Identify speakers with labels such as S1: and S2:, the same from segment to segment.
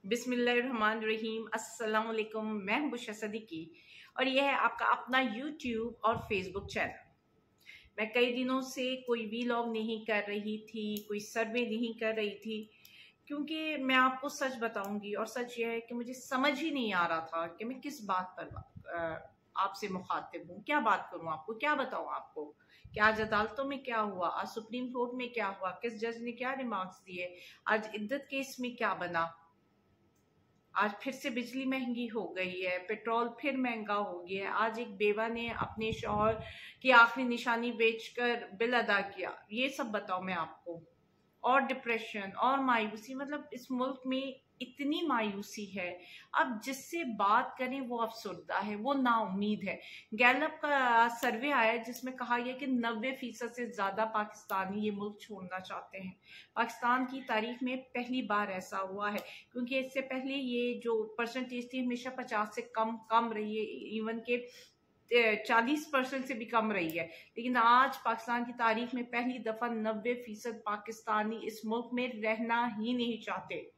S1: बिस्मिल्लाहिर्रहमानिर्रहीम। अस्सलाम वालेकुम। मैं हूं बुशरा सदीकी और यह है आपका अपना यूट्यूब और फेसबुक चैनल। मैं कई दिनों से कोई वीलॉग नहीं कर रही थी, कोई सर्वे नहीं कर रही थी, क्योंकि मैं आपको सच बताऊंगी और सच यह है कि मुझे समझ ही नहीं आ रहा था कि मैं किस बात पर आपसे मुखातिब हूँ। क्या बात करूँ आपको, क्या बताऊँ आपको कि आज अदालतों में क्या हुआ, आज सुप्रीम कोर्ट में क्या हुआ, किस जज ने क्या रिमार्क्स दिए, आज इद्दत केस में क्या बना, आज फिर से बिजली महंगी हो गई है, पेट्रोल फिर महंगा हो गया है, आज एक बेवा ने अपने शौहर की आखिरी निशानी बेचकर बिल अदा किया। ये सब बताओ मैं आपको। और डिप्रेशन और मायूसी, मतलब इस मुल्क में इतनी मायूसी है। अब जिससे बात करें वो अफसरदा है, वो नाउमीद है। गैलप का सर्वे आया है जिसमें कहा गया कि 90% से ज्यादा पाकिस्तानी ये मुल्क छोड़ना चाहते हैं। पाकिस्तान की तारीख में पहली बार ऐसा हुआ है, क्योंकि इससे पहले ये जो परसेंटेज थी हमेशा 50 से कम कम रही है, इवन के 40% से भी कम रही है। लेकिन आज पाकिस्तान की तारीख में पहली दफा 90% पाकिस्तानी इस मुल्क में रहना ही नहीं चाहते।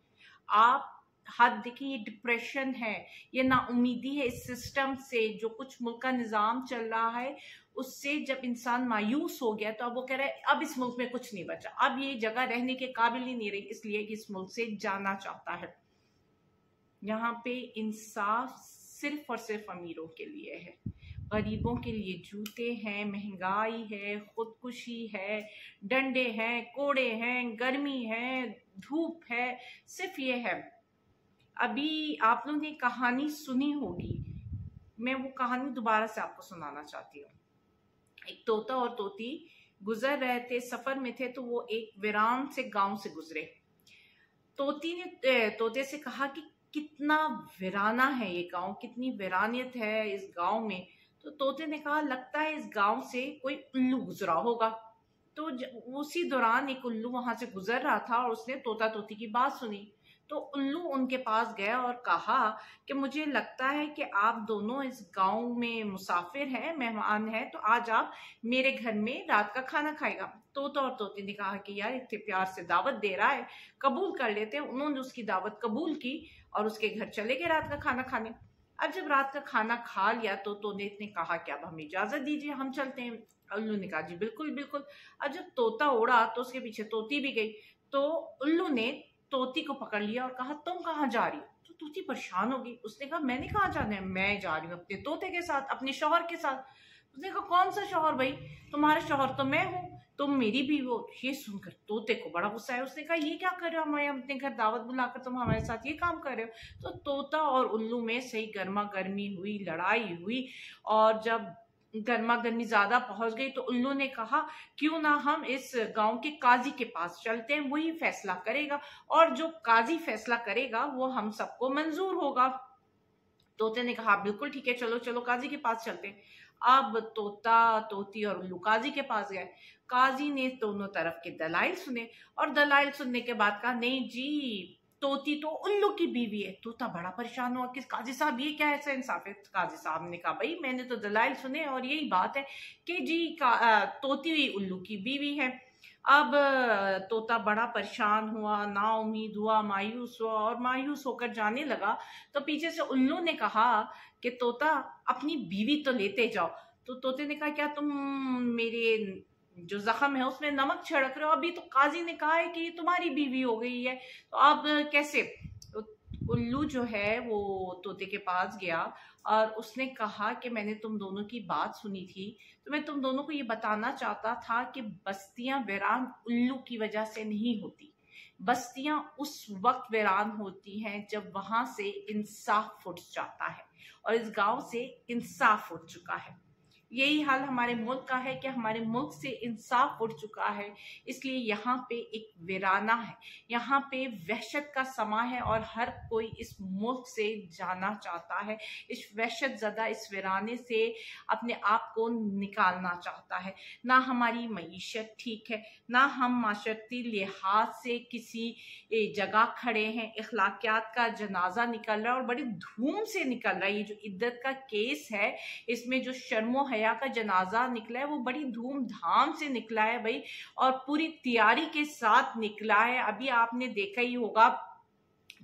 S1: आप हद देखिए, ये डिप्रेशन है, ये नाउमीदी है इस सिस्टम से। जो कुछ मुल्क का निजाम चल रहा है उससे जब इंसान मायूस हो गया तो अब वो कह रहा है अब इस मुल्क में कुछ नहीं बचा, अब ये जगह रहने के काबिल ही नहीं रही, इसलिए कि इस मुल्क से जाना चाहता है। यहाँ पे इंसाफ सिर्फ और सिर्फ अमीरों के लिए है, गरीबों के लिए जूते हैं, महंगाई है, खुदकुशी है, डंडे हैं, कोड़े हैं, गर्मी है, धूप है, सिर्फ ये है। अभी आप लोगों ने कहानी सुनी होगी, मैं वो कहानी दोबारा से आपको सुनाना चाहती हूँ। एक तोता और तोती गुजर रहे थे, सफर में थे, तो वो एक वीरान से गांव से गुजरे। तोती ने तोते से कहा कि कितना वीराना है ये गांव, कितनी वीरानियत है इस गांव में। तो तोते ने कहा लगता है इस गांव से कोई उल्लू गुजरा होगा। तो उसी दौरान एक उल्लू वहां से गुजर रहा था और उसने तोता तोती की बात सुनी। तो उल्लू उनके पास गया और कहा कि मुझे लगता है कि आप दोनों इस गांव में मुसाफिर हैं, मेहमान हैं, तो आज आप मेरे घर में रात का खाना खाएगा। तोता और तोती ने कहा कि यार इतने प्यार से दावत दे रहा है, कबूल कर लेते हैं। उन्होंने उसकी दावत कबूल की और उसके घर चले गए रात का खाना खाने। अब जब रात का खाना खा लिया तो तोते ने कहा कि अब हमें इजाजत दीजिए, हम चलते हैं। उल्लू ने कहा जी बिल्कुल बिल्कुल। अब जब तोता उड़ा तो उसके पीछे तोती भी गई। तो उल्लू ने तोती को पकड़ लिया और कहा तुम कहाँ जा रही हो? तो तोती परेशान हो गई। उसने कहा मैंने कहाँ जाना है, मैं जा रही हूँ अपने तोते के साथ, अपने शौहर के साथ। उसने कहा कौन सा शौहर भाई, तुम्हारा शौहर तो मैं हूँ, तुम मेरी भी हो। ये सुनकर तोते को बड़ा गुस्सा आया। उसने कहा ये क्या कर रहे हो, हमें अपने घर दावत बुलाकर तुम हमारे साथ ये काम कर रहे हो। तो तोता और उल्लू में सही गर्मा गर्मी हुई, लड़ाई हुई। और जब गर्मा गर्मी ज्यादा पहुंच गई तो उल्लू ने कहा क्यों ना हम इस गांव के काजी के पास चलते हैं, वही फैसला करेगा और जो काजी फैसला करेगा वो हम सबको मंजूर होगा। तोते ने कहा बिल्कुल ठीक है, चलो चलो काजी के पास चलते हैं। अब तोता तोती और उल्लू काजी के पास गए। काजी ने दोनों तरफ के दलाइल सुने और दलाइल सुनने के बाद कहा नहीं जी, तोती तो उल्लू की बीवी है। तोता बड़ा परेशान हुआ कि काजी साहब ये क्या ऐसा इंसाफ है। काजी साहब ने कहा भाई मैंने तो दलाइल सुने और यही बात है कि जी तोती उल्लू की बीवी है। अब तोता बड़ा परेशान हुआ, नाउमीद हुआ, मायूस हुआ और मायूस होकर जाने लगा। तो पीछे से उल्लू ने कहा कि तोता अपनी बीवी तो लेते जाओ। तो तोते ने कहा क्या तुम मेरे जो जख्म है उसमें नमक छिड़क रहे हो? अभी तो काजी ने कहा है कि ये तुम्हारी बीवी हो गई है, तो अब कैसे? तो उल्लू जो है वो तोते के पास गया और उसने कहा कि मैंने तुम दोनों की बात सुनी थी, तो मैं तुम दोनों को ये बताना चाहता था कि बस्तियां वीरान उल्लू की वजह से नहीं होती। बस्तियां उस वक्त वीरान होती हैं जब वहां से इंसाफ उठ जाता है, और इस गांव से इंसाफ उठ चुका है। यही हाल हमारे मुल्क का है कि हमारे मुल्क से इंसाफ उठ चुका है, इसलिए यहाँ पे एक वीराना है, यहाँ पे वहशत का समा है और हर कोई इस मुल्क से जाना चाहता है। इस वहशत ज़दा इस वीराने से अपने आप को निकालना चाहता है। ना हमारी मईशत ठीक है, ना हम माशरती लिहाज से किसी जगह खड़े हैं। इखलाकियात का जनाजा निकल रहा है और बड़ी धूम से निकल रहा है। ये जो इद्दत का केस है इसमें जो शर्मो हया का जनाजा निकला है वो बड़ी धूमधाम से निकला है भाई, और पूरी तैयारी के साथ निकला है। अभी आपने देखा ही होगा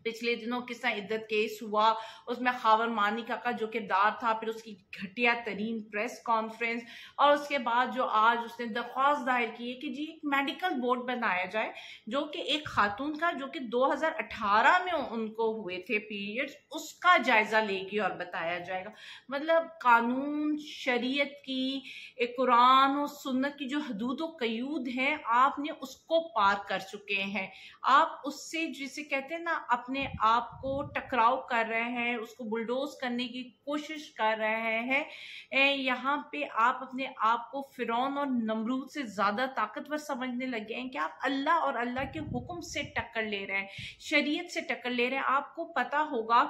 S1: पिछले दिनों किस तरह इद्दत केस हुआ, उसमें खावर मानिका का जो किरदार था, फिर उसकी घटिया तरीन प्रेस कॉन्फ्रेंस, और उसके बाद जो आज उसने दरख्वास्त दायर की है कि जी एक मेडिकल बोर्ड बनाया जाए जो कि एक खातून का जो कि 2018 में उनको हुए थे पीरियड्स, उसका जायजा लेगी और बताया जाएगा। मतलब कानून शरीयत की, एक कुरान और सुन्नत की जो हदूद व कयूद है, आपने उसको पार कर चुके हैं। आप उससे जिसे कहते हैं ना अपने आप को टकराव कर रहे हैं, उसको बुलडोज करने की कोशिश कर रहे हैं। यहाँ पे आप अपने आप को फिरौन और नमरूद से ज्यादा ताकतवर समझने लगे हैं कि आप अल्लाह और अल्लाह के हुक्म से टक्कर ले रहे हैं, शरीयत से टक्कर ले रहे हैं। आपको पता होगा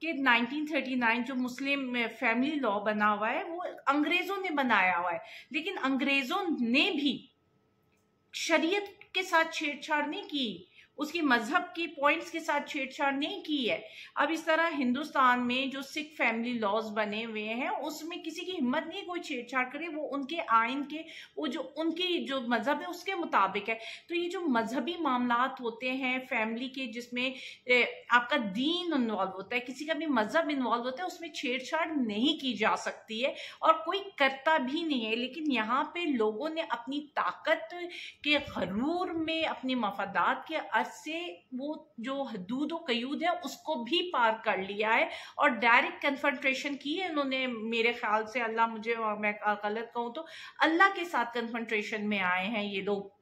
S1: कि 1939 जो मुस्लिम फैमिली लॉ बना हुआ है वो अंग्रेजों ने बनाया हुआ है, लेकिन अंग्रेजों ने भी शरीयत के साथ छेड़छाड़ नहीं की, उसकी मजहब की पॉइंट्स के साथ छेड़छाड़ नहीं की है। अब इस तरह हिंदुस्तान में जो सिख फैमिली लॉज बने हुए हैं उसमें किसी की हिम्मत नहीं कोई छेड़छाड़ करे, वो उनके आइन के, वो जो उनकी जो मजहब है उसके मुताबिक है। तो ये जो मजहबी मामलात होते हैं फैमिली के, जिसमें आपका दीन इन्वॉल्व होता है, किसी का भी मजहब इन्वॉल्व होता है, उसमें छेड़छाड़ नहीं की जा सकती है और कोई करता भी नहीं है। लेकिन यहाँ पे लोगों ने अपनी ताकत के गरूर में, अपने मफादात के से वो जो हदूद व कयूद है उसको भी पार कर लिया है और डायरेक्ट कन्फ्रंट्रेशन की है उन्होंने। मेरे ख्याल से अल्लाह मुझे, मैं गलत कहूं तो अल्लाह के साथ कन्फ्रंट्रेशन में आए हैं ये लोग।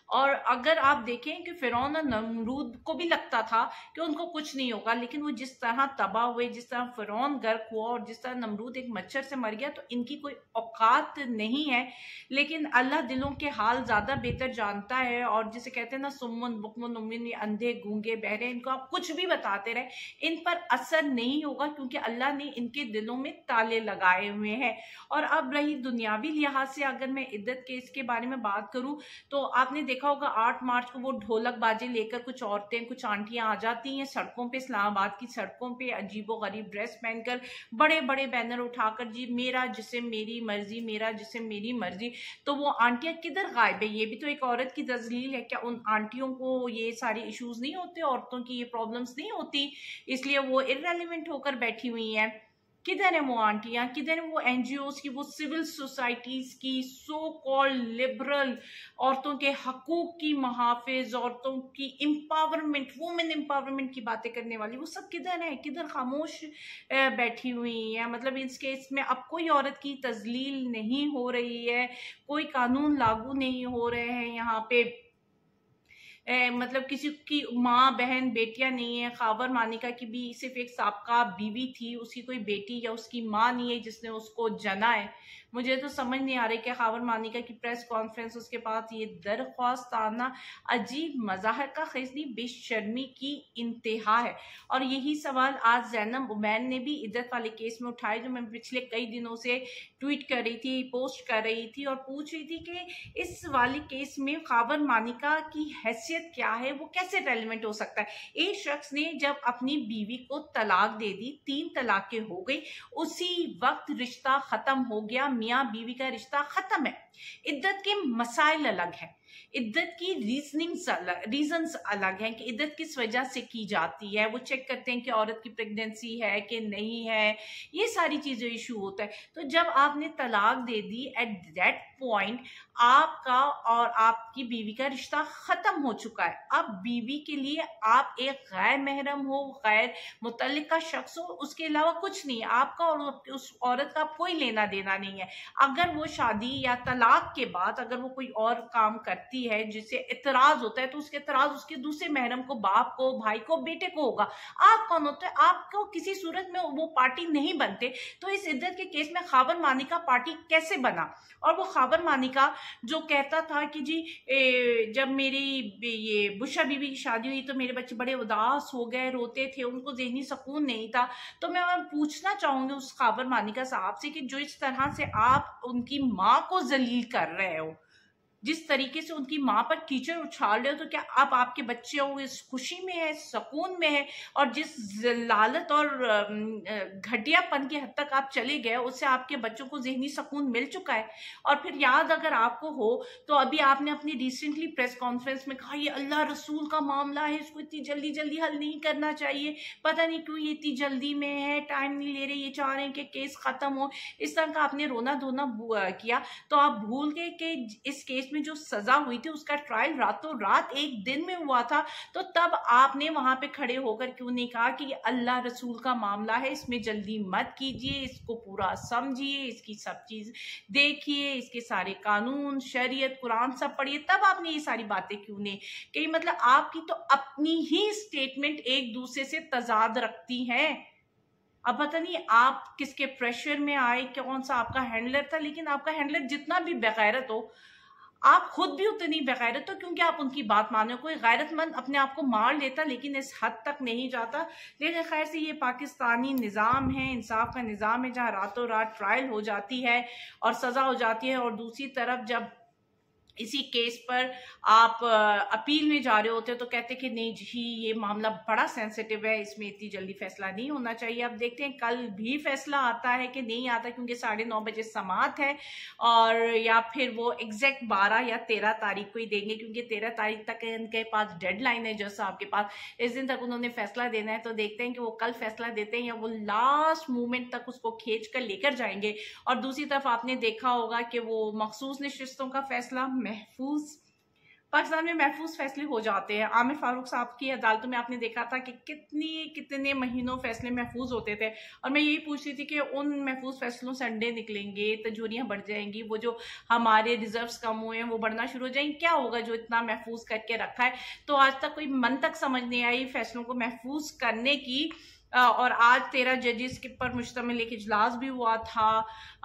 S1: और अगर आप देखें कि फिरौन और नमरूद को भी लगता था कि उनको कुछ नहीं होगा, लेकिन वो जिस तरह तबाह हुए, जिस तरह फिरौन गर्क हुआ और जिस तरह नमरूद एक मच्छर से मर गया, तो इनकी कोई औकात नहीं है। लेकिन अल्लाह दिलों के हाल ज्यादा बेहतर जानता है। और जिसे कहते हैं ना सुम्मुन बुकमुन उम्मीन, अंधे गूंगे बहरे, इनको आप कुछ भी बताते रहे इन पर असर नहीं होगा, क्योंकि अल्लाह ने इनके दिलों में ताले लगाए हुए हैं। और अब रही दुनियावी लिहाज से अगर मैं इद्दत केस के बारे में बात करूं तो आपने देखा होगा 8 मार्च को वो ढोलक बाजे लेकर कुछ औरतें, कुछ आंटियां आ जाती हैं सड़कों पे, इस्लामाबाद की सड़कों पे अजीबो गरीब ड्रेस पहनकर, बड़े बड़े बैनर उठाकर, जी मेरा जिस्म मेरी मर्जी, मेरा जिस्म मेरी मर्जी। तो वो आंटियां किधर गायब है? ये भी तो एक औरत की तजलील है। क्या उन आंटियों को ये सारे इश्यूज नहीं होते, औरतों की ये प्रॉब्लम्स नहीं होती, इसलिए वो इररेलेवेंट होकर बैठी हुई हैं? किधर है वो आंटियां, किधर है वो एनजीओज की, वो सिविल सोसाइटीज की, सो कॉल्ड लिबरल औरतों के हकूक की मुहाफिज, औरतों की एम्पावरमेंट, वुमेन एम्पावरमेंट की बातें करने वाली, वो सब किधर है? किधर खामोश बैठी हुई है? मतलब इस केस में अब कोई औरत की तजलील नहीं हो रही है, कोई कानून लागू नहीं हो रहे हैं यहाँ पे। मतलब किसी की माँ बहन बेटियां नहीं है। खावर मानिका की भी सिर्फ एक साबका बीवी थी, उसकी कोई बेटी या उसकी माँ नहीं है जिसने उसको जना है। मुझे तो समझ नहीं आ रही कि खावर मानिका की प्रेस कॉन्फ्रेंस, उसके पास ये दरख्वास्त आना अजीब मजाहर का खिजनी, बेशर्मी की इंतहा है। और यही सवाल आज जैनब उमैन ने भी इद्दत वाले केस में उठाए, जो मैं पिछले कई दिनों से ट्वीट कर रही थी, पोस्ट कर रही थी और पूछ रही थी कि इस वाले केस में खावर मानिका की हैसियत क्या है, वो कैसे रेलिवेंट हो सकता है। एक शख्स ने जब अपनी बीवी को तलाक दे दी, 3 तलाकें हो गई, उसी वक्त रिश्ता खत्म हो गया, मियाँ बीवी का रिश्ता खत्म है। इद्दत के मसाइल अलग है, इद्दत की रीजंस अलग हैं कि इद्दत किस वजह से की जाती है। वो चेक करते हैं कि औरत की प्रेगनेंसी है कि नहीं है, ये सारी चीजें इशू होता है। तो जब आपने तलाक दे दी, एट दैट पॉइंट आपका और आपकी बीवी का रिश्ता खत्म हो चुका है। अब बीवी के लिए आप एक गैर महरम हो, गैर मुतल्लिका शख्स हो, उसके अलावा कुछ नहीं है। आपका और उस औरत का कोई लेना देना नहीं है। अगर वो शादी या तलाक के बाद अगर वो कोई और काम करती है जिससे इतराज होता है, तो उसके इतराज उसके दूसरे महरम को, बाप को, भाई को, बेटे को होगा। आप कौन होते हैं? आपको किसी सूरत में वो पार्टी नहीं बनते। तो इस इद्दत के केस में खावर मानिका पार्टी कैसे बना? और वो खावर मानिका जो कहता था कि जी जब मेरी ये बुशा बीबी की शादी हुई तो मेरे बच्चे बड़े उदास हो गए, रोते थे, उनको ज़हनी सुकून नहीं था। तो मैं पूछना चाहूंगी उस खावर मानिका साहब से कि जो इस तरह से आप उनकी माँ को जलील कर रहे हो, जिस तरीके से उनकी माँ पर कीचड़ उछाल रहे हो, तो क्या अब आपके बच्चे हो इस खुशी में है, सुकून में है? और जिस लालत और घटियापन की हद तक आप चले गए, उससे आपके बच्चों को ज़हनी सुकून मिल चुका है। और फिर याद अगर आपको हो तो अभी आपने अपनी रिसेंटली प्रेस कॉन्फ्रेंस में कहा ये अल्लाह रसूल का मामला है, इसको इतनी जल्दी जल्दी हल नहीं करना चाहिए, पता नहीं क्यों ये इतनी जल्दी में है, टाइम नहीं ले रहे, ये चाह रहे हैं कि केस खत्म हो। इस तरह का आपने रोना धोना किया। तो आप भूल गए कि इस केस में जो सजा हुई थी उसका ट्रायल रातों रात एक दिन में हुआ था। तो तब आपने वहां पे खड़े होकर क्यों नहीं कहा कि ये अल्लाह रसूल का मामला है, इसमें जल्दी मत कीजिए, इसको पूरा समझिए, इसकी सब चीज देखिए, इसके सारे कानून, शरीयत, कुरान सब पढ़िए। तब आपने ये सारी बातें क्यों नहीं कही? मतलब आपकी तो अपनी ही स्टेटमेंट एक दूसरे से तजाद रखती हैं। अब पता नहीं आप किसके प्रेशर में आए, कौन सा आपका हैंडलर था, लेकिन आपका हैंडलर जितना भी बेगैरत हो, आप खुद भी उतनी बेगैरत हो, क्योंकि आप उनकी बात मानो। कोई गैरतमंद अपने आप को मार लेता लेकिन इस हद तक नहीं जाता। लेकिन खैर से ये पाकिस्तानी निज़ाम है, इंसाफ का निज़ाम है, जहाँ रातों रात ट्रायल हो जाती है और सज़ा हो जाती है, और दूसरी तरफ जब इसी केस पर आप अपील में जा रहे होते हो तो कहते कि नहीं जी ये मामला बड़ा सेंसिटिव है, इसमें इतनी जल्दी फैसला नहीं होना चाहिए। अब देखते हैं कल भी फैसला आता है कि नहीं आता, क्योंकि 9:30 बजे समाअत है, और या फिर वो एग्जैक्ट 12 या 13 तारीख को ही देंगे, क्योंकि 13 तारीख तक इनके पास डेडलाइन है जज साहब के पास। इस दिन तक उन्होंने फैसला देना है। तो देखते हैं कि वो कल फैसला देते हैं या वो लास्ट मोमेंट तक उसको खींच कर लेकर जाएंगे। और दूसरी तरफ आपने देखा होगा कि वो मखसूस नशिस्तों का फैसला महफूज, पाकिस्तान में महफूज फैसले हो जाते हैं। आमिर फारूक साहब की अदालतों में आपने देखा था कि कितने महीनों फैसले महफूज होते थे। और मैं यही पूछ रही थी कि उन महफूज फैसलों से अंडे निकलेंगे, तजूरियां बढ़ जाएंगी, वो जो हमारे रिजर्व्स कम हुए हैं वो बढ़ना शुरू हो जाएंगे, क्या होगा जो इतना महफूज करके रखा है? तो आज तक कोई मंतक समझ नहीं आई फैसलों को महफूज करने की। और आज 13 जजेस के पर मुश्तमिल एक इजलास भी हुआ था,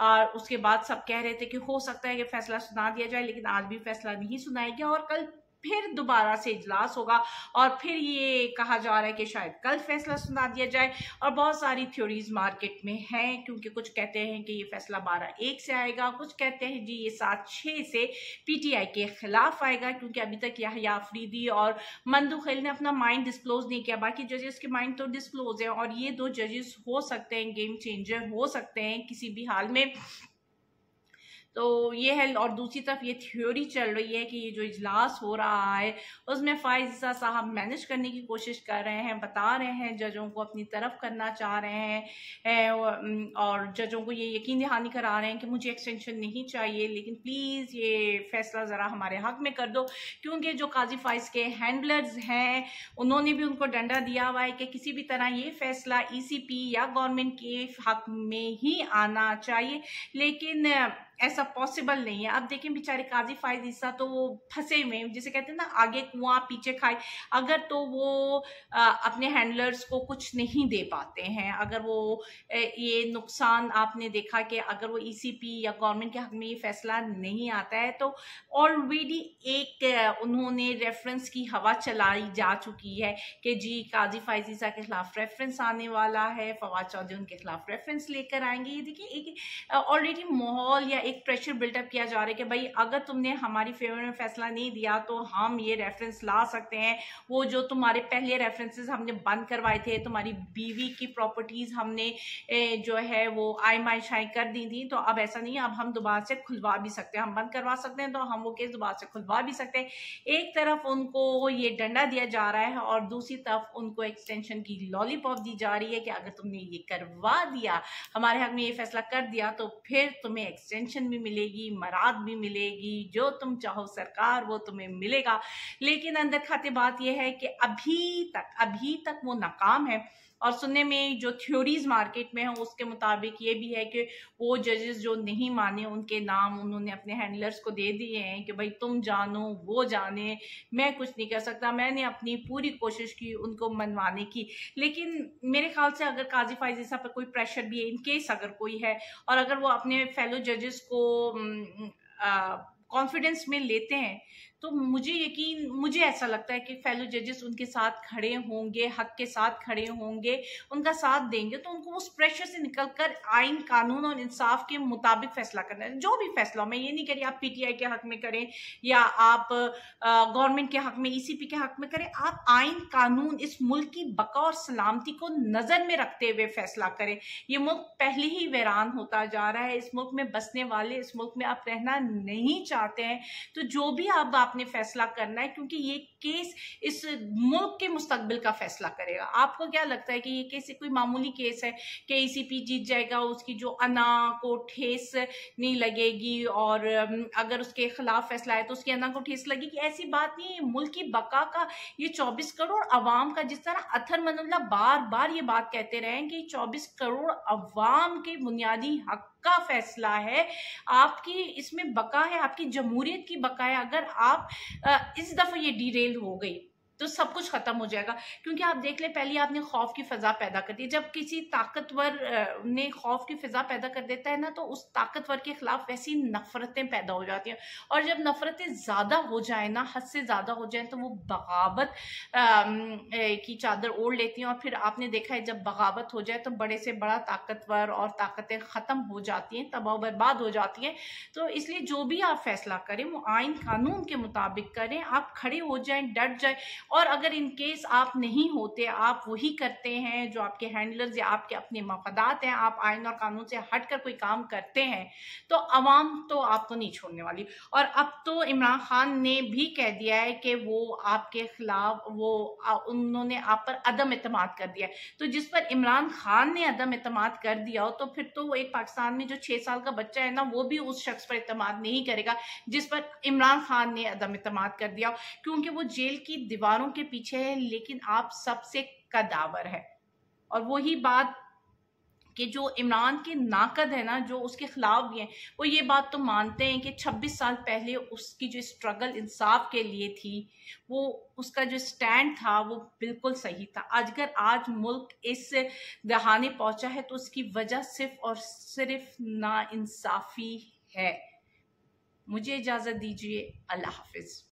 S1: और उसके बाद सब कह रहे थे कि हो सकता है कि फैसला सुना दिया जाए, लेकिन आज भी फैसला नहीं सुनाया गया। और कल फिर दोबारा से इजलास होगा, और फिर ये कहा जा रहा है कि शायद कल फैसला सुना दिया जाए। और बहुत सारी थ्योरीज मार्केट में हैं, क्योंकि कुछ कहते हैं कि ये फैसला 12-1 से आएगा, कुछ कहते हैं जी ये 7-6 से पीटीआई के खिलाफ आएगा, क्योंकि अभी तक याहिया अफरीदी और मंदू खलील ने अपना माइंड डिस्क्लोज नहीं किया। बाकी जजेस के माइंड तो डिस्क्लोज है, और ये 2 जजेस हो सकते हैं गेम चेंजर, हो सकते हैं किसी भी हाल में। तो ये है। और दूसरी तरफ ये थ्योरी चल रही है कि ये जो इजलास हो रहा है उसमें फायज़ा साहब मैनेज करने की कोशिश कर रहे हैं, बता रहे हैं जजों को अपनी तरफ करना चाह रहे हैं, और जजों को ये यकीन दहानी करा रहे हैं कि मुझे एक्सटेंशन नहीं चाहिए, लेकिन प्लीज़ ये फैसला ज़रा हमारे हक में कर दो। क्योंकि जो काजी फाइज के हैंडलर्स हैं उन्होंने भी उनको डंडा दिया हुआ है कि किसी भी तरह ये फैसला ECP या गवर्नमेंट के हक में ही आना चाहिए, लेकिन ऐसा पॉसिबल नहीं है। अब देखें बेचारे काजी फाइज ईसा तो वो फंसे हुए, जिसे कहते हैं ना आगे कुआं पीछे खाए। अगर तो वो अपने हैंडलर्स को कुछ नहीं दे पाते हैं, अगर वो ये नुकसान आपने देखा कि अगर वो ECP या गवर्नमेंट के हक में ये फैसला नहीं आता है, तो ऑलरेडी एक उन्होंने रेफरेंस की हवा चलाई जा चुकी है कि जी काजी फाइज ईसा के खिलाफ रेफरेंस आने वाला है, फवाद चौधरी उनके खिलाफ रेफरेंस लेकर आएंगे। ये देखिए एक ऑलरेडी माहौल या एक प्रेशर बिल्टअप किया जा रहा है कि भाई अगर तुमने हमारी फेवर में फैसला नहीं दिया तो हम ये रेफरेंस ला सकते हैं। वो जो तुम्हारे पहले रेफरेंसेस हमने बंद करवाए थे, तुम्हारी बीवी की प्रॉपर्टीज हमने जो है वो आय शाई कर दी थी, तो अब ऐसा नहीं है, अब हम दोबारा से खुलवा भी सकते हैं, हम बंद करवा सकते हैं तो हम वो केस दोबारा से खुलवा भी सकते हैं। एक तरफ उनको ये डंडा दिया जा रहा है और दूसरी तरफ उनको एक्सटेंशन की लॉलीपॉप दी जा रही है कि अगर तुमने ये करवा दिया, हमारे हक में ये फैसला कर दिया, तो फिर तुम्हें एक्सटेंशन भी मिलेगी, मराद भी मिलेगी, जो तुम चाहो सरकार वो तुम्हें मिलेगा। लेकिन अंदर खाते बात यह है कि अभी तक वो नाकाम है। और सुनने में जो थ्योरीज मार्केट में है उसके मुताबिक ये भी है कि वो जजेस जो नहीं माने उनके नाम उन्होंने अपने हैंडलर्स को दे दिए हैं कि भाई तुम जानो वो जाने, मैं कुछ नहीं कर सकता। मैंने अपनी पूरी कोशिश की उनको मनवाने की, लेकिन मेरे ख्याल से अगर काजी फाइज ईसा पर कोई प्रेशर भी है, इन केस अगर कोई है, और अगर वो अपने फेलो जजेस को कॉन्फिडेंस में लेते हैं, तो मुझे ऐसा लगता है कि फेलो जजेस उनके साथ खड़े होंगे, हक के साथ खड़े होंगे, उनका साथ देंगे, तो उनको उस प्रेशर से निकलकर आइन, कानून और इंसाफ के मुताबिक फैसला करना है। जो भी फैसला हो, मैं ये नहीं कह रही आप पीटीआई के हक में करें या आप गवर्नमेंट के हक में, ईसीपी के हक में करें, आप आइन, कानून, इस मुल्क की बका और सलामती को नजर में रखते हुए फैसला करें। ये मुल्क पहले ही वीरान होता जा रहा है, इस मुल्क में बसने वाले, इस मुल्क में आप रहना नहीं चाहते हैं, तो जो भी आपने फैसला करना है, क्योंकि ये केस इस मुल्क के मुस्तकबिल का फैसला करेगा। आपको क्या लगता है कि ये केस कोई मामूली केस है कि ईसीपी जीत जाएगा, उसकी जो अना को ठेस नहीं लगेगी, और अगर उसके खिलाफ फैसला है तो उसकी अना को ठेस लगेगी? ऐसी बात नहीं है। मुल्क की बका का, ये 24 करोड़ अवाम का, जिस तरह अथर मनल्ला बार बार ये बात कहते रहे कि 24 करोड़ अवाम के बुनियादी हक का फैसला है, आपकी इसमें बका है, आपकी जमहूरियत की बका है। अगर आप इस दफा ये डीरेल हो गई तो सब कुछ खत्म हो जाएगा। क्योंकि आप देख ले, पहले आपने खौफ की फिजा पैदा कर दी। जब किसी ताकतवर ने खौफ की फिजा पैदा कर देता है ना, तो उस ताकतवर के खिलाफ वैसी नफरतें पैदा हो जाती हैं, और जब नफरतें ज्यादा हो जाए ना, हद से ज्यादा हो जाए, तो वो बगावत की चादर ओढ़ लेती हैं। और फिर आपने देखा है, जब बगावत हो जाए तो बड़े से बड़ा ताकतवर और ताकतें खत्म हो जाती हैं, तबाह बर्बाद हो जाती हैं। तो इसलिए जो भी आप फैसला करें वो आइन कानून के मुताबिक करें, आप खड़े हो जाएं, डट जाएं। और अगर इन केस आप नहीं होते, आप वही करते हैं जो आपके हैंडलर्स या आपके अपने मफादात हैं, आप आइन और कानून से हटकर कोई काम करते हैं, तो अवाम तो आपको नहीं छोड़ने वाली। और अब तो इमरान खान ने भी कह दिया है कि वो आपके खिलाफ, उन्होंने आप पर अदम एतमाद कर दिया है। तो जिस पर इमरान खान ने अदम एतमाद कर दिया हो, तो फिर तो वो एक पाकिस्तान में जो 6 साल का बच्चा है ना, वो भी उस शख्स पर एतमाद नहीं करेगा जिस पर इमरान खान ने अदम एतमाद कर दिया, क्योंकि वो जेल की दीवारों के पीछे है, लेकिन आप सबसे कदावर है। और वही बात कि जो इमरान के नाकद है ना, जो उसके खिलाफ भी हैं, वो ये बात तो मानते हैं कि 26 साल पहले उसकी जो स्ट्रगल इंसाफ के लिए थी, वो उसका जो स्टैंड था वो बिल्कुल सही था। अगर आज मुल्क इस दहाने पहुंचा है तो उसकी वजह सिर्फ और सिर्फ नाइंसाफी है। मुझे इजाजत दीजिए। अल्लाह हाफिज।